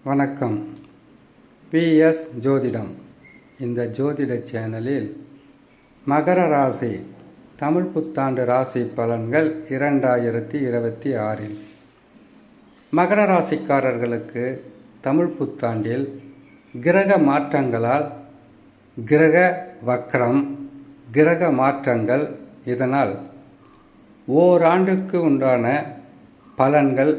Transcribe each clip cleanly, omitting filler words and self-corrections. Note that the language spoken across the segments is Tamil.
வணக்கம். பிஎஸ் ஜோதிடம். இந்த ஜோதிட சேனலில் மகர ராசி தமிழ் புத்தாண்டு ராசி பலன்கள் 2026 மகர ராசிக்காரர்களுக்கு தமிழ் புத்தாண்டில் கிரக மாற்றங்களால் கிரக வக்ரம், கிரக மாற்றங்கள், இதனால் ஓராண்டுக்கு உண்டான பலன்கள்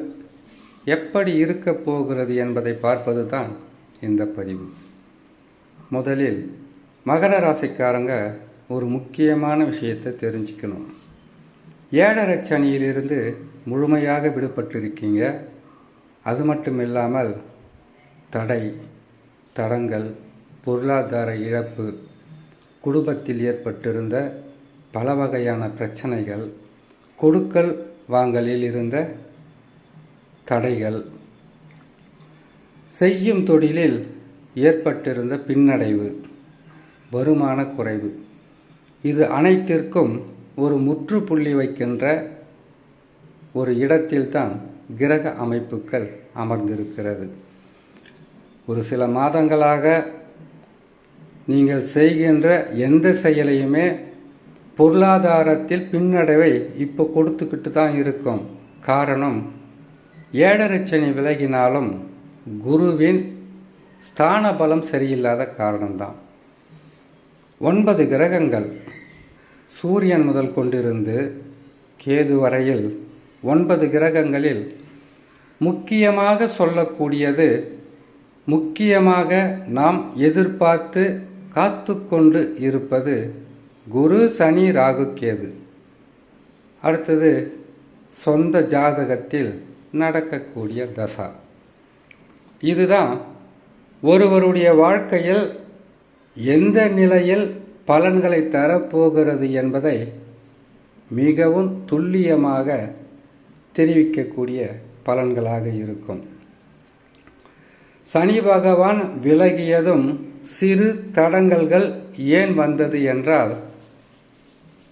எப்படி இருக்க போகிறது என்பதை பார்ப்பது தான் இந்த பதிவு. முதலில் மகர ராசிக்காரங்க ஒரு முக்கியமான விஷயத்தை தெரிஞ்சுக்கணும். 7.5 சனியிலிருந்து முழுமையாக விடுபட்டிருக்கீங்க. அது மட்டும் இல்லாமல் தடங்கள், பொருளாதார இழப்பு, குடும்பத்தில் ஏற்பட்டிருந்த பல வகையான பிரச்சனைகள், கொடுக்கல் வாங்கலில் இருந்த தடைகள், செய்யும் தொழிலில் ஏற்பட்டிருந்த பின்னடைவு, வருமான குறைவு, இது அனைத்திற்கும் ஒரு முற்றுப்புள்ளி வைக்கின்ற ஒரு இடத்தில்தான் கிரக அமைப்புகள் அமர்ந்திருக்கிறது. ஒரு சில மாதங்களாக நீங்கள் செய்கின்ற எந்த செயலையுமே பொருளாதாரத்தில் பின்னடைவை இப்போ கொடுத்துக்கிட்டு தான் இருக்கும். காரணம், 7.5 சனி விலகினாலும் குருவின் ஸ்தான பலம் சரியில்லாத காரணம்தான். 9 கிரகங்கள் சூரியன் முதல் கொண்டிருந்து கேது வரையில் 9 கிரகங்களில் முக்கியமாக சொல்லக்கூடியது, முக்கியமாக நாம் எதிர்பார்த்து காத்து கொண்டு இருப்பது குரு, சனி, ராகு, கேது. அடுத்தது சொந்த ஜாதகத்தில் நடக்கக்கூடிய தசா. இதுதான் ஒருவருடைய வாழ்க்கையில் எந்த நிலையில் பலன்களை தரப்போகிறது என்பதை மிகவும் துல்லியமாக தெரிவிக்கக்கூடிய பலன்களாக இருக்கும். சனி பகவான் விலகியதும் சிறு தடங்கல்கள் ஏன் வந்தது என்றால்,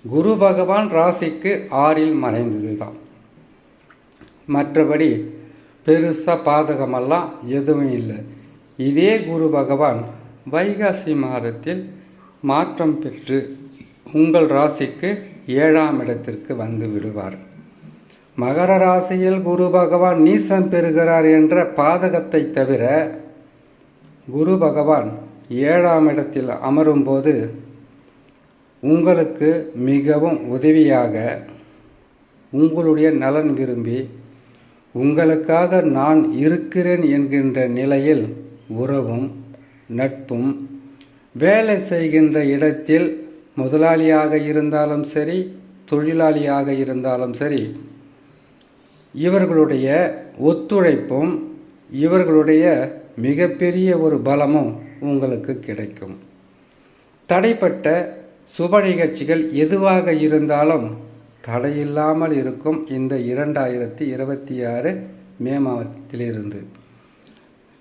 குரு பகவான் ராசிக்கு 6 மறைந்தது தான். மற்றபடி பெருசாக பாதகமெல்லாம் எதுவும் இல்லை. இதே குரு பகவான் வைகாசி மாதத்தில் மாற்றம் பெற்று உங்கள் ராசிக்கு 7ஆம் இடத்திற்கு வந்து விடுவார். மகர ராசியில் குரு பகவான் நீசம் பெறுகிறார் என்ற பாதகத்தை தவிர, குரு பகவான் 7ஆம் இடத்தில் அமரும்போது உங்களுக்கு மிகவும் உதவியாக, உங்களுடைய நலன் விரும்பி, உங்களுக்காக நான் இருக்கிறேன் என்கின்ற நிலையில் உறவும் நட்பும், வேலை செய்கின்ற இடத்தில் முதலாளியாக இருந்தாலும் சரி, தொழிலாளியாக இருந்தாலும் சரி, இவர்களுடைய ஒத்துழைப்பும் இவர்களுடைய மிகப்பெரிய ஒரு பலமும் உங்களுக்கு கிடைக்கும். தடைப்பட்ட சுப நிகழ்ச்சிகள் எதுவாக இருந்தாலும் தடையில்லாமல் இருக்கும். இந்த 2026 மே மாதத்திலிருந்து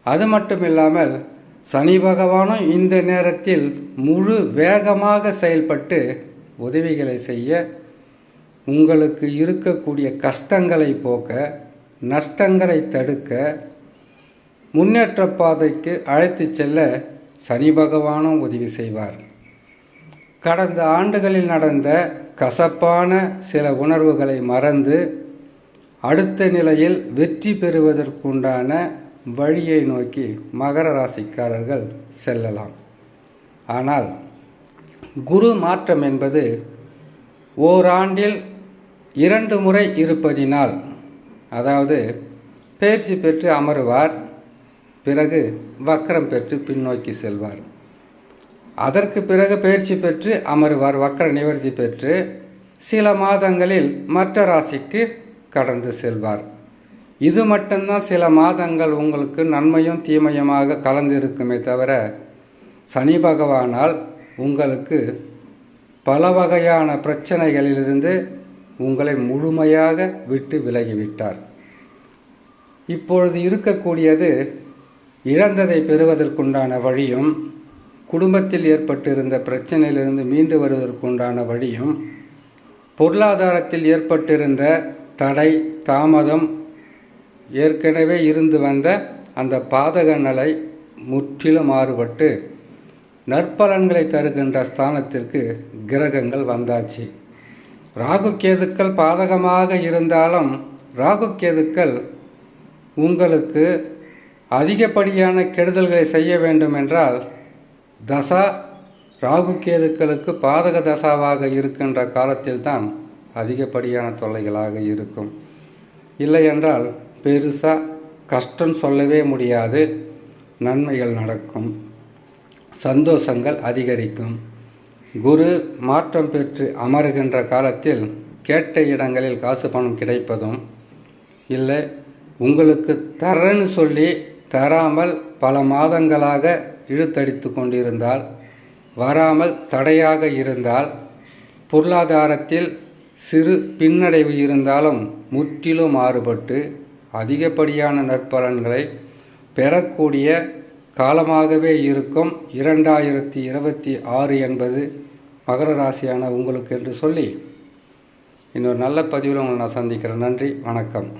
அது மட்டும் இல்லாமல் சனி பகவானும் இந்த நேரத்தில் முழு வேகமாக செயல்பட்டு உதவிகளை செய்ய, உங்களுக்கு இருக்கக்கூடிய கஷ்டங்களை போக்க, நஷ்டங்களை தடுக்க, முன்னேற்ற பாதைக்கு அழைத்து செல்ல சனி பகவானும் உதவி செய்வார். கடந்த ஆண்டுகளில் நடந்த கசப்பான சில உணர்வுகளை மறந்து அடுத்த நிலையில் வெற்றி பெறுவதற்குண்டான வழியை நோக்கி மகர ராசிக்காரர்கள் செல்லலாம். ஆனால் குரு மாற்றம் என்பது ஓராண்டில் 2 முறை இருப்பதினால், அதாவது பயிற்சி பெற்று அமருவார், பிறகு வக்ரம் பெற்று பின்னோக்கி செல்வார். அதற்கு பிறகு பயிற்சி பெற்று அமருவார், வக்ர நிவர்த்தி பெற்று சில மாதங்களில் மற்ற ராசிக்கு கடந்து செல்வார். இது மட்டும்தான் சில மாதங்கள் உங்களுக்கு நன்மையும் தீமையுமாக கலந்திருக்குமே தவிர, சனி பகவானால் உங்களுக்கு பல வகையான பிரச்சனைகளிலிருந்து உங்களை முழுமையாக விட்டு விலகிவிட்டார். இப்பொழுது இருக்கக்கூடியது இழந்ததை பெறுவதற்குண்டான வழியும், குடும்பத்தில் ஏற்பட்டிருந்த பிரச்சனையிலிருந்து மீண்டு வருவதற்குண்டான வழியும், பொருளாதாரத்தில் ஏற்பட்டிருந்த தடை தாமதம், ஏற்கனவே இருந்து வந்த அந்த பாதக நிலை முற்றிலும் மாறுபட்டு நற்பலன்களை தருகின்ற ஸ்தானத்திற்கு கிரகங்கள் வந்தாச்சு. ராகு கேதுக்கள் பாதகமாக இருந்தாலும் ராகு கேதுக்கள் உங்களுக்கு அதிகப்படியான கெடுதல்களை செய்ய வேண்டும் என்றால் தசா ராகு கேதுக்களுக்கு பாதக தசாவாக இருக்கின்ற காலத்தில்தான் அதிகப்படியான தொல்லைகளாக இருக்கும். இல்லை என்றால் பெருசாக கஷ்டம் சொல்லவே முடியாது. நன்மைகள் நடக்கும், சந்தோஷங்கள் அதிகரிக்கும். குரு மாற்றம் பெற்று அமருகின்ற காலத்தில் கேட்ட இடங்களில் காசு பணம் கிடைப்பதும், இல்லை உங்களுக்கு தரேன்னு சொல்லி தராமல் பல மாதங்களாக இழுத்தடித்து கொண்டிருந்தால், வராமல் தடையாக இருந்தால், பொருளாதாரத்தில் சிறு பின்னடைவு இருந்தாலும் முற்றிலும் மாறுபட்டு அதிகப்படியான நற்பலன்களை பெறக்கூடிய காலமாகவே இருக்கும் 2026 என்பது மகர ராசியான உங்களுக்கு என்று சொல்லி இன்னொரு நல்ல பதிவில் உங்களை நான் சந்திக்கிறேன். நன்றி, வணக்கம்.